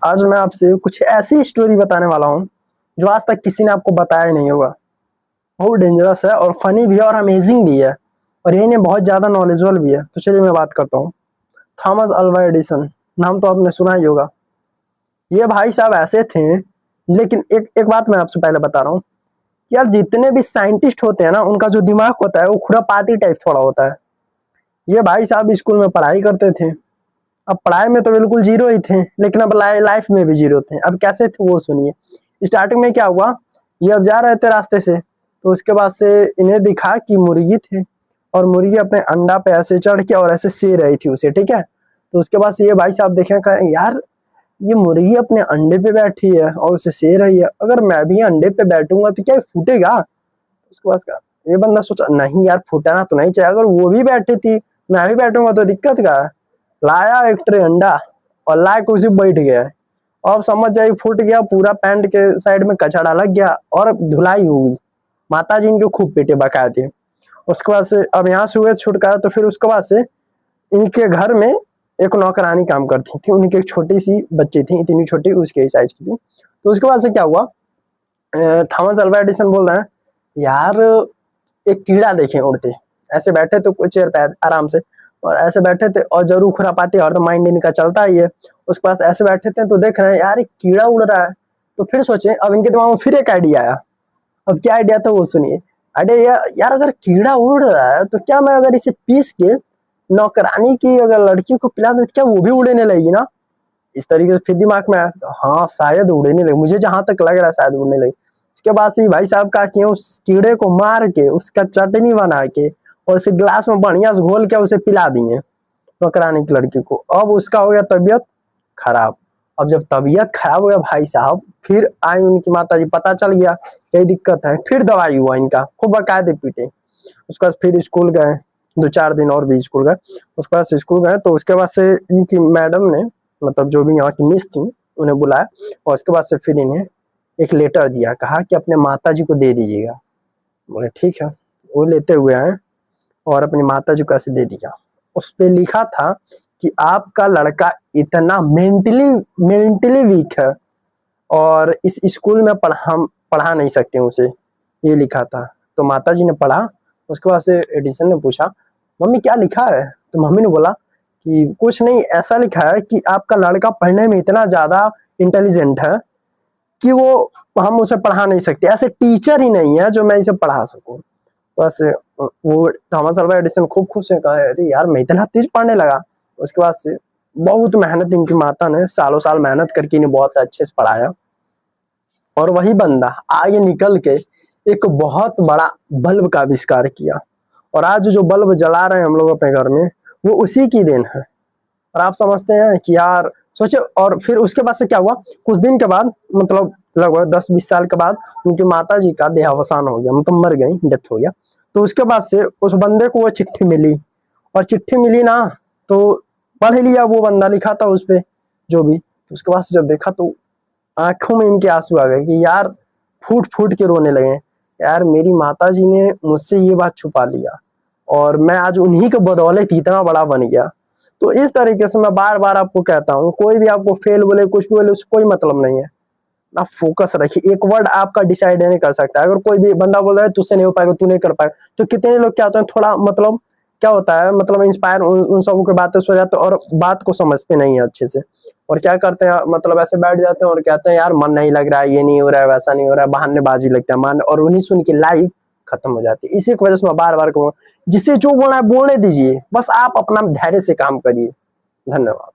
आज मैं आपसे कुछ ऐसी स्टोरी बताने वाला हूँ जो आज तक किसी ने आपको बताया ही नहीं होगा। बहुत डेंजरस है और फनी भी है और अमेजिंग भी है और ये बहुत ज़्यादा नॉलेजेबल भी है। तो चलिए मैं बात करता हूँ। थॉमस अल्वा एडिसन, नाम तो आपने सुना ही होगा। ये भाई साहब ऐसे थे, लेकिन एक एक बात मैं आपसे पहले बता रहा हूँ कि यार जितने भी साइंटिस्ट होते हैं ना, उनका जो दिमाग होता है वो खुरापाती टाइप थोड़ा होता है। ये भाई साहब स्कूल में पढ़ाई करते थे। अब पढ़ाई में तो बिल्कुल जीरो ही थे, लेकिन अब लाइफ में भी जीरो थे। अब कैसे थे वो सुनिए। स्टार्टिंग में क्या हुआ, ये अब जा रहे थे रास्ते से, तो उसके बाद से इन्हें दिखा कि मुर्गी थे और मुर्गी अपने अंडा पे ऐसे चढ़ के और ऐसे से रही थी उसे, ठीक है। तो उसके बाद से ये भाई साहब देखे, कहा यार ये मुर्गी अपने अंडे पे बैठी है और उसे से रही है, अगर मैं भी अंडे पे बैठूंगा तो क्या ये फूटेगा। उसके बाद का ये बंदा सोचा, नहीं यार फूटाना तो नहीं चाहिए, अगर वो भी बैठी थी मैं भी बैठूंगा तो दिक्कत क्या है। लाया एक ट्रे अंडा और ला के उसी बैठ गया। अब समझ जाइए फूट गया पूरा, पैंट के साइड में कचड़ा लग गया और धुलाई हुई। माता जी इनको खूब पीटे बकायदे। उसके बाद से अब यहाँ से हुए छुटकारा, तो फिर उसके बाद से इनके घर में एक नौकरानी काम करती थी। उनकी एक छोटी सी बच्ची थी, इतनी छोटी, उसके साइज की थी। तो उसके बाद से क्या हुआ, थॉमस अल्वा एडिसन बोल रहे हैं, यार एक कीड़ा देखे उड़ते। ऐसे बैठे तो कुछ चेयर पे आराम से, और ऐसे बैठे थे और जरूर खुरापाती और तो माइंड इनका चलता ही है। उसके पास ऐसे बैठे थे तो देख रहे हैं यार एक कीड़ा उड़ रहा है। तो फिर सोचे, अब इनके दिमाग में फिर एक आइडिया आया। अब क्या आइडिया था वो सुनिए। आइडिया यार अगर कीड़ा उड़ रहा है तो क्या मैं अगर इसे पीस के नौकरानी की अगर लड़की को पिला दूं तो क्या वो भी उड़ने लगेगी ना। इस तरीके से फिर दिमाग में आया, हाँ शायद उड़ने लगे, मुझे जहां तक लग रहा है शायद उड़ने लगे। उसके बाद से भाई साहब का कि उस कीड़े को मार के उसका चटनी बना के और उसे ग्लास में बढ़िया से घोल के उसे पिला दिए नौकरानी की लड़की को। अब उसका हो गया तबीयत खराब। अब जब तबीयत खराब हो गया भाई साहब, फिर आई उनकी माता जी, पता चल गया कई दिक्कत है, फिर दवाई हुआ इनका, खूब बकायदे पीटे। उसके बाद फिर स्कूल गए, 2-4 दिन और भी स्कूल गए। उसके बाद से स्कूल गए तो उसके बाद से इनकी मैडम ने, मतलब जो भी यहाँ की मिस थी, उन्हें बुलाया और उसके बाद से फिर इन्हें एक लेटर दिया, कहा कि अपने माता जी को दे दीजिएगा। बोले ठीक है। वो लेते हुए आए और अपनी माता जी को ऐसे दे दिया। उस पे लिखा था कि आपका लड़का इतना मेंटली वीक है और इस स्कूल में पढ़ा नहीं सकते उसे, ये लिखा था। तो माता जी ने पढ़ा। उसके बाद से एडिसन ने पूछा, मम्मी क्या लिखा है। तो मम्मी ने बोला कि कुछ नहीं, ऐसा लिखा है कि आपका लड़का पढ़ने में इतना ज्यादा इंटेलिजेंट है कि वो हम उसे पढ़ा नहीं सकते, ऐसे टीचर ही नहीं है जो मैं इसे पढ़ा सकूं। बस वो थॉमस अल्वा एडिसन खूब खुश है, कहा अरे यार मैं इतना तेज पढ़ने लगा। उसके बाद से बहुत मेहनत इनकी माता ने सालों साल मेहनत करके इन्हें बहुत अच्छे से पढ़ाया और वही बंदा आगे निकल के एक बहुत बड़ा बल्ब का आविष्कार किया। और आज जो बल्ब जला रहे हैं हम लोग अपने घर में, वो उसी की देन है। और आप समझते हैं कि यार सोचे, और फिर उसके बाद से क्या हुआ, कुछ दिन के बाद, मतलब लगभग 10-20 साल के बाद उनकी माता जी का देहावसान हो गया, मतलब मर गई, डेथ हो गया। तो उसके बाद से उस बंदे को वो चिट्ठी मिली, और चिट्ठी मिली ना तो पढ़ लिया, वो बंदा लिखा था उस पे जो भी। तो उसके बाद से जब देखा तो आंखों में इनके आंसू आ गए कि यार फूट फूट के रोने लगे। यार मेरी माता जी ने मुझसे ये बात छुपा लिया और मैं आज उन्हीं के बदौलत इतना बड़ा बन गया। तो इस तरीके से मैं बार बार आपको कहता हूँ, कोई भी आपको फेल बोले, कुछ भी बोले, उसको कोई मतलब नहीं है। आप फोकस रखिए, एक वर्ड आपका डिसाइड नहीं कर सकता। अगर कोई भी बंदा बोल रहा है तुझसे नहीं हो पाएगा, तू नहीं कर पाएगा, तो कितने लोग क्या होते हैं, थोड़ा मतलब क्या होता है, मतलब इंस्पायर उन सबों की बातें से हो जाते हैं और बात को समझते नहीं है अच्छे से, और क्या करते हैं, मतलब ऐसे बैठ जाते हैं और कहते हैं यार मन नहीं लग रहा है, ये नहीं हो रहा है, वैसा नहीं हो रहा है, बहानेबाजी लगता है मान, और उन्हीं सुन की लाइफ खत्म हो जाती है। इसी की वजह से मैं बार बार कहूँगा, जिसे जो बोलना है बोलने दीजिए, बस आप अपना धैर्य से काम करिए। धन्यवाद।